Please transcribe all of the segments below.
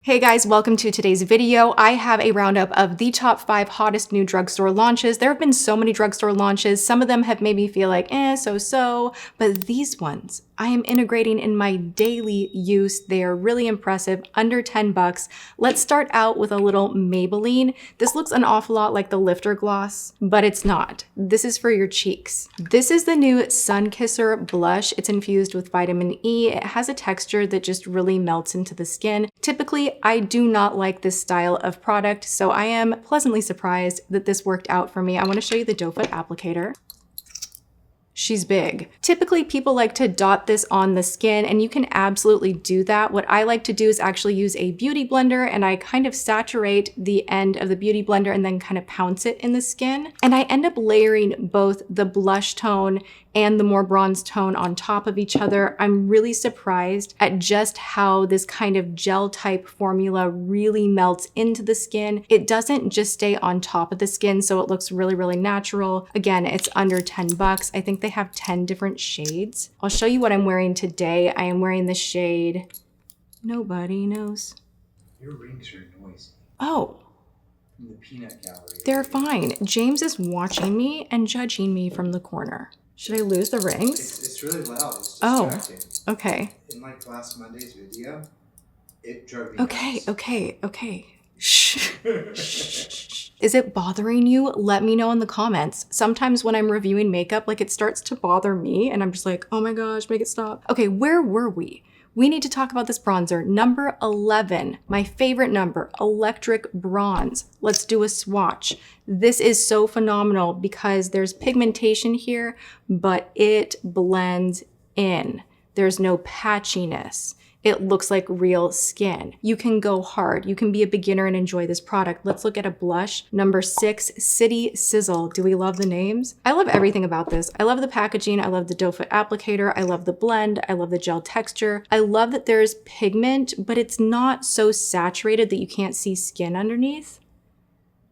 Hey guys, welcome to today's video. I have a roundup of the top 5 hottest new drugstore launches. There have been so many drugstore launches. Some of them have made me feel like, so, but these ones I am integrating in my daily use. They are really impressive, under 10 bucks. Let's start out with a little Maybelline. This looks an awful lot like the Lifter Gloss, but it's not. This is for your cheeks. This is the new Sun Kisser blush. It's infused with vitamin E. It has a texture that just really melts into the skin. Typically, I do not like this style of product, so I am pleasantly surprised that this worked out for me. I want to show you the doe foot applicator. She's big. Typically, people like to dot this on the skin, and you can absolutely do that. What I like to do is actually use a beauty blender, and I kind of saturate the end of the beauty blender and then kind of pounce it in the skin. And I end up layering both the blush tone and the more bronze tone on top of each other. I'm really surprised at just how this kind of gel type formula really melts into the skin. It doesn't just stay on top of the skin, so it looks really, really natural. Again, it's under 10 bucks. I think they have 10 different shades. I'll show you what I'm wearing today. I am wearing the shade Nobody Knows. Your rings are noisy. Oh. From the peanut gallery. They're fine. James is watching me and judging me from the corner. Should I lose the rings? It's really loud. It's distracting. Oh, okay. In like last Monday's video, it drove me nuts. Okay. Shh. Shh. Is it bothering you? Let me know in the comments. Sometimes when I'm reviewing makeup, like it starts to bother me and I'm just like, oh my gosh, make it stop. Okay, where were we? We need to talk about this bronzer. Number 11, my favorite number, Electric Bronze. Let's do a swatch. This is so phenomenal because there's pigmentation here, but it blends in. There's no patchiness. It looks like real skin. You can go hard. You can be a beginner and enjoy this product. Let's look at a blush. Number 6, City Sizzle. Do we love the names? I love everything about this. I love the packaging. I love the doe foot applicator. I love the blend. I love the gel texture. I love that there's pigment, but it's not so saturated that you can't see skin underneath.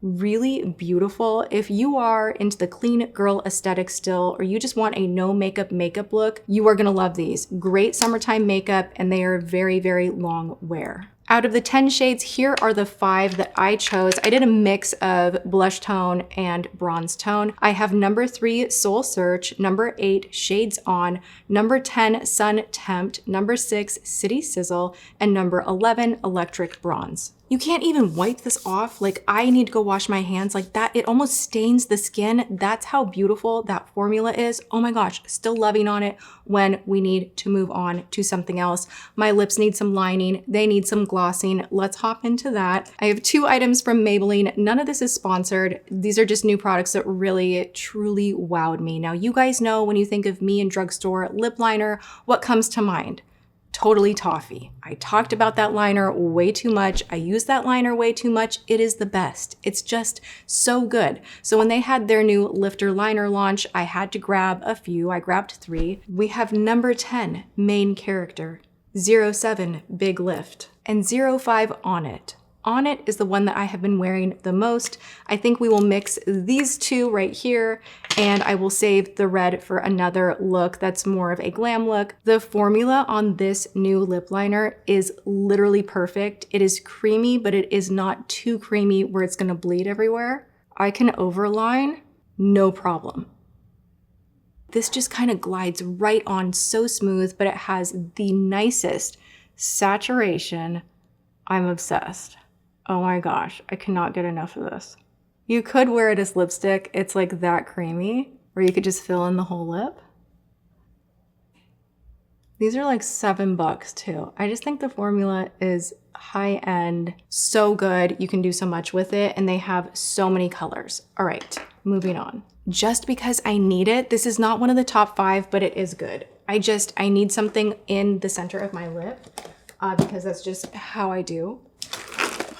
Really beautiful. If you are into the clean girl aesthetic still, or you just want a no makeup look, you are gonna love these. Great summertime makeup, and they are very, very long wear. Out of the 10 shades, here are the 5 that I chose. I did a mix of blush tone and bronze tone. I have number 3, Soul Search, number 8, Shades On, number 10, Sun Tempt, number 6, City Sizzle, and number 11, Electric Bronze. You can't even wipe this off. Like, I need to go wash my hands like that. It almost stains the skin. That's how beautiful that formula is. Oh my gosh, still loving on it when we need to move on to something else. My lips need some lining. They need some glossing. Let's hop into that. I have 2 items from Maybelline. None of this is sponsored. These are just new products that really, truly wowed me. Now, you guys know when you think of me in drugstore lip liner, what comes to mind? Totally Toffee. I talked about that liner way too much. I use that liner way too much. It is the best. It's just so good. So when they had their new Lifter liner launch, I had to grab a few. I grabbed 3. We have number 10, Main Character, 07, Big Lift, and 05, On It. On It is the one that I have been wearing the most. I think we will mix these 2 right here, and I will save the red for another look that's more of a glam look. The formula on this new lip liner is literally perfect. It is creamy, but it is not too creamy where it's gonna bleed everywhere. I can overline, no problem. This just kind of glides right on so smooth, but it has the nicest saturation. I'm obsessed. Oh my gosh, I cannot get enough of this. You could wear it as lipstick. It's like that creamy, or you could just fill in the whole lip. These are like 7 bucks too. I just think the formula is high end, so good. You can do so much with it, and they have so many colors. All right, moving on. Just because I need it, this is not one of the top 5, but it is good. I need something in the center of my lip because that's just how I do.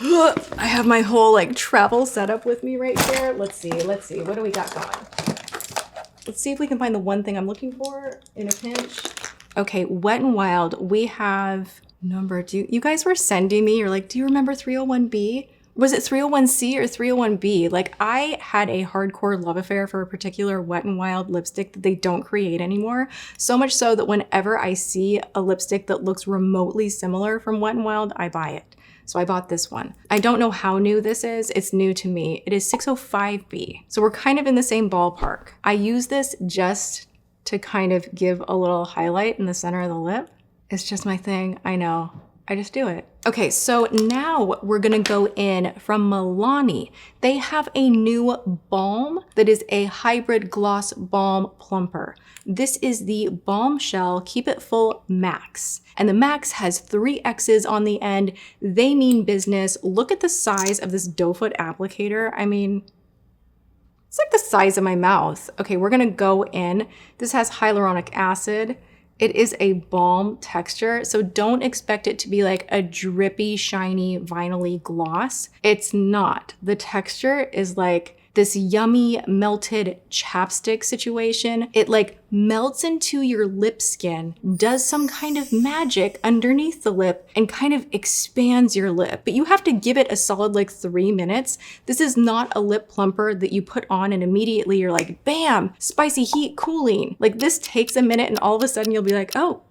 I have my whole like travel setup with me right here. Let's see. What do we got going? Let's see if we can find the one thing I'm looking for in a pinch. Okay, Wet n Wild. We have number 2. You guys were sending me, you're like, do you remember 301B? Was it 301C or 301B? Like, I had a hardcore love affair for a particular Wet n Wild lipstick that they don't create anymore. So much so that whenever I see a lipstick that looks remotely similar from Wet n Wild, I buy it. So I bought this one. I don't know how new this is. It's new to me. It is 605B. So we're kind of in the same ballpark. I use this just to kind of give a little highlight in the center of the lip. It's just my thing. I know. I just do it. Okay, so now we're gonna go in from Milani. They have a new balm that is a hybrid gloss balm plumper. This is the Bombshell Keep It Full Max. And the Max has 3 X's on the end. They mean business. Look at the size of this doe foot applicator. I mean, it's like the size of my mouth. Okay, we're gonna go in. This has hyaluronic acid. It is a balm texture, so don't expect it to be like a drippy, shiny, vinyl-y gloss. It's not. The texture is like this yummy melted chapstick situation. It like melts into your lip skin, does some kind of magic underneath the lip, and kind of expands your lip. But you have to give it a solid like 3 minutes. This is not a lip plumper that you put on and immediately you're like, bam, spicy heat, cooling. Like this takes a minute and all of a sudden you'll be like, oh,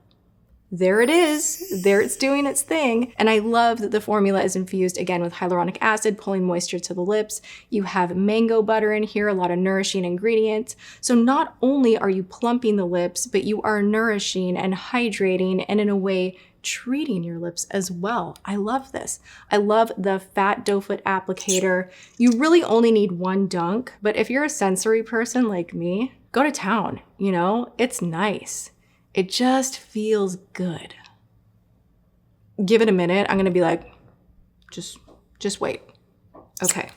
there it is. There it's doing its thing. And I love that the formula is infused again with hyaluronic acid, pulling moisture to the lips. You have mango butter in here, a lot of nourishing ingredients. So not only are you plumping the lips, but you are nourishing and hydrating and in a way treating your lips as well. I love this. I love the fat doe foot applicator. You really only need 1 dunk, but if you're a sensory person like me, go to town, you know, it's nice. It just feels good. Give it a minute. I'm gonna be like, just wait. Okay.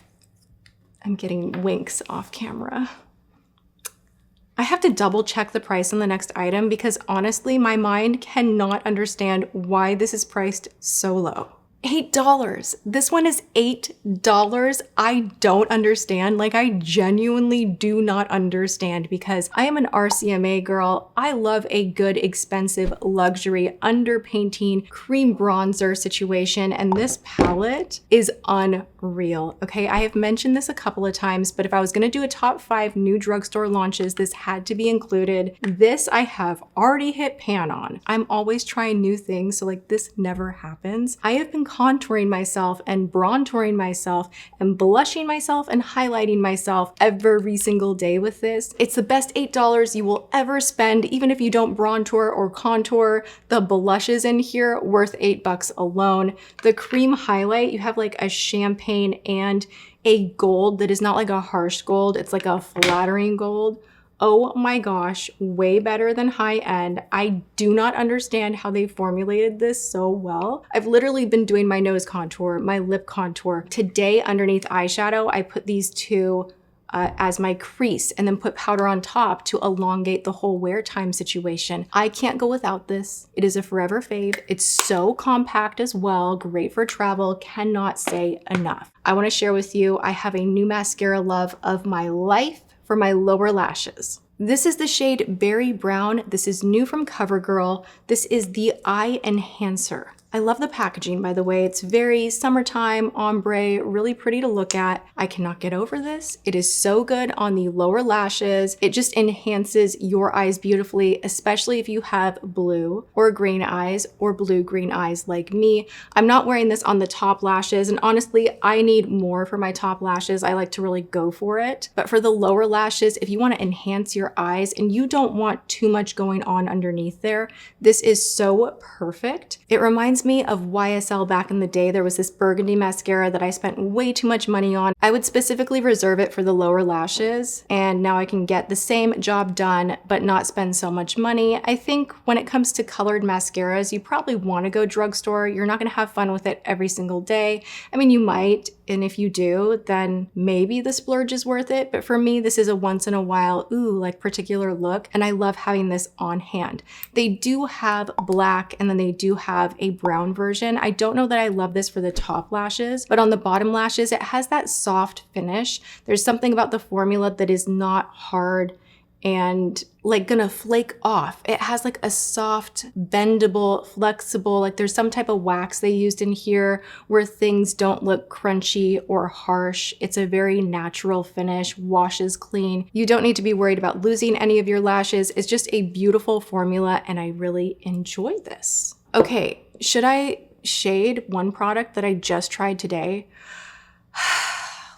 I'm getting winks off camera. I have to double check the price on the next item because honestly, my mind cannot understand why this is priced so low. $8. This one is $8. I don't understand. Like, I genuinely do not understand because I am an RCMA girl. I love a good, expensive, luxury, underpainting, cream bronzer situation. And this palette is unreal. Okay, I have mentioned this a couple of times, but if I was gonna do a top 5 new drugstore launches, this had to be included. This I have already hit pan on. I'm always trying new things, so like this never happens. I have been contouring myself and bronzing myself and blushing myself and highlighting myself every single day with this. It's the best $8 you will ever spend, even if you don't bronzer or contour. The blushes in here worth $8 alone. The cream highlight, you have like a champagne and a gold that is not like a harsh gold, it's like a flattering gold. Oh my gosh, way better than high end. I do not understand how they formulated this so well. I've literally been doing my nose contour, my lip contour. Today underneath eyeshadow, I put these 2 as my crease and then put powder on top to elongate the whole wear time situation. I can't go without this. It is a forever fave. It's so compact as well, great for travel, cannot say enough. I wanna share with you, I have a new mascara love of my life for my lower lashes. This is the shade Berry Brown. This is new from CoverGirl. This is the Eye Enhancer. I love the packaging, by the way. It's very summertime, ombre, really pretty to look at. I cannot get over this. It is so good on the lower lashes. It just enhances your eyes beautifully, especially if you have blue or green eyes or blue-green eyes like me. I'm not wearing this on the top lashes, and honestly, I need more for my top lashes. I like to really go for it. But for the lower lashes, if you want to enhance your eyes and you don't want too much going on underneath there, this is so perfect. It reminds me of YSL back in the day. There was this burgundy mascara that I spent way too much money on. I would specifically reserve it for the lower lashes, and now I can get the same job done but not spend so much money. I think when it comes to colored mascaras, you probably want to go drugstore. You're not going to have fun with it every single day. I mean, you might, and if you do, then maybe the splurge is worth it. But for me, this is a once in a while, ooh, like particular look, and I love having this on hand. They do have black and then they do have a brown version. I don't know that I love this for the top lashes, but on the bottom lashes, it has that soft finish. There's something about the formula that is not hard and like gonna flake off. It has like a soft, bendable, flexible, like there's some type of wax they used in here where things don't look crunchy or harsh. It's a very natural finish, washes clean. You don't need to be worried about losing any of your lashes. It's just a beautiful formula and I really enjoy this. Okay, should I shade, one product that I just tried today.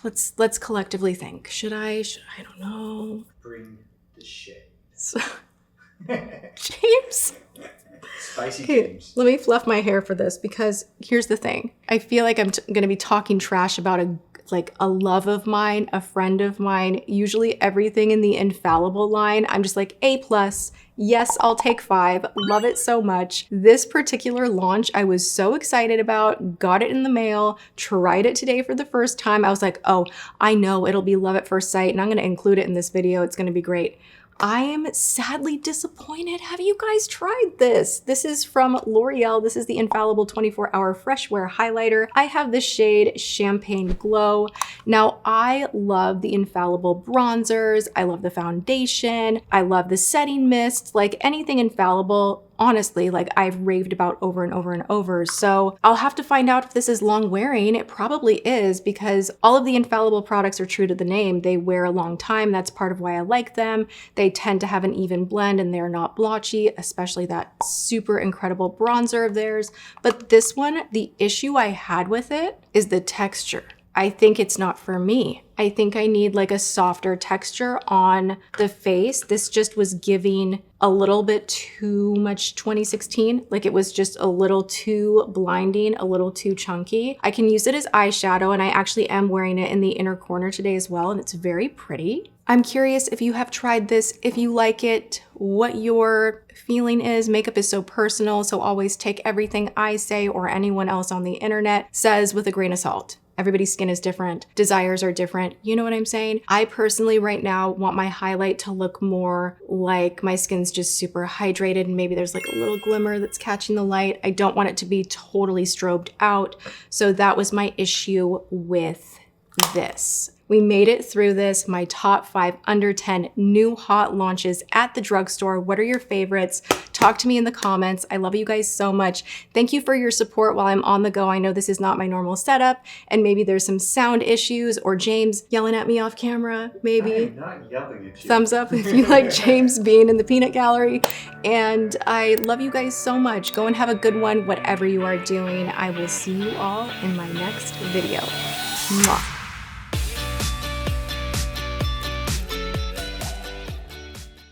Let's collectively think. Should I don't know. Bring the shade. James. Spicy Okay, James. let me fluff my hair for this because here's the thing. I feel like I'm going to be talking trash about a love of mine, a friend of mine. Usually everything in the Infallible line, I'm just like A+. Yes, I'll take 5. Love it so much. This particular launch, I was so excited about, got it in the mail, tried it today for the first time. I was like, oh, I know it'll be love at first sight and I'm going to include it in this video. It's going to be great. I am sadly disappointed. Have you guys tried this? This is from L'Oreal. This is the Infallible 24-Hour Fresh Wear Highlighter. I have the shade Champagne Glow. Now, I love the Infallible bronzers. I love the foundation. I love the setting mist. Like anything Infallible, honestly, like I've raved about over and over and over. So I'll have to find out if this is long wearing. It probably is because all of the Infallible products are true to the name. They wear a long time. That's part of why I like them. They tend to have an even blend and they're not blotchy, especially that super incredible bronzer of theirs. But this one, the issue I had with it is the texture. I think it's not for me. I think I need like a softer texture on the face. This just was giving a little bit too much 2016. Like it was just a little too blinding, a little too chunky. I can use it as eyeshadow and I actually am wearing it in the inner corner today as well and it's very pretty. I'm curious if you have tried this, if you like it, what your feeling is. Makeup is so personal, so always take everything I say or anyone else on the internet says with a grain of salt. Everybody's skin is different. Desires are different. You know what I'm saying? I personally right now want my highlight to look more like my skin's just super hydrated and maybe there's like a little glimmer that's catching the light. I don't want it to be totally strobed out. So that was my issue with this. We made it through this, my top 5 under 10 new hot launches at the drugstore. What are your favorites? Talk to me in the comments. I love you guys so much. Thank you for your support while I'm on the go. I know this is not my normal setup and maybe there's some sound issues or James yelling at me off camera, maybe. I am not yelling at you. Thumbs up if you like James being in the peanut gallery. And I love you guys so much. Go and have a good one, whatever you are doing. I will see you all in my next video. Mwah.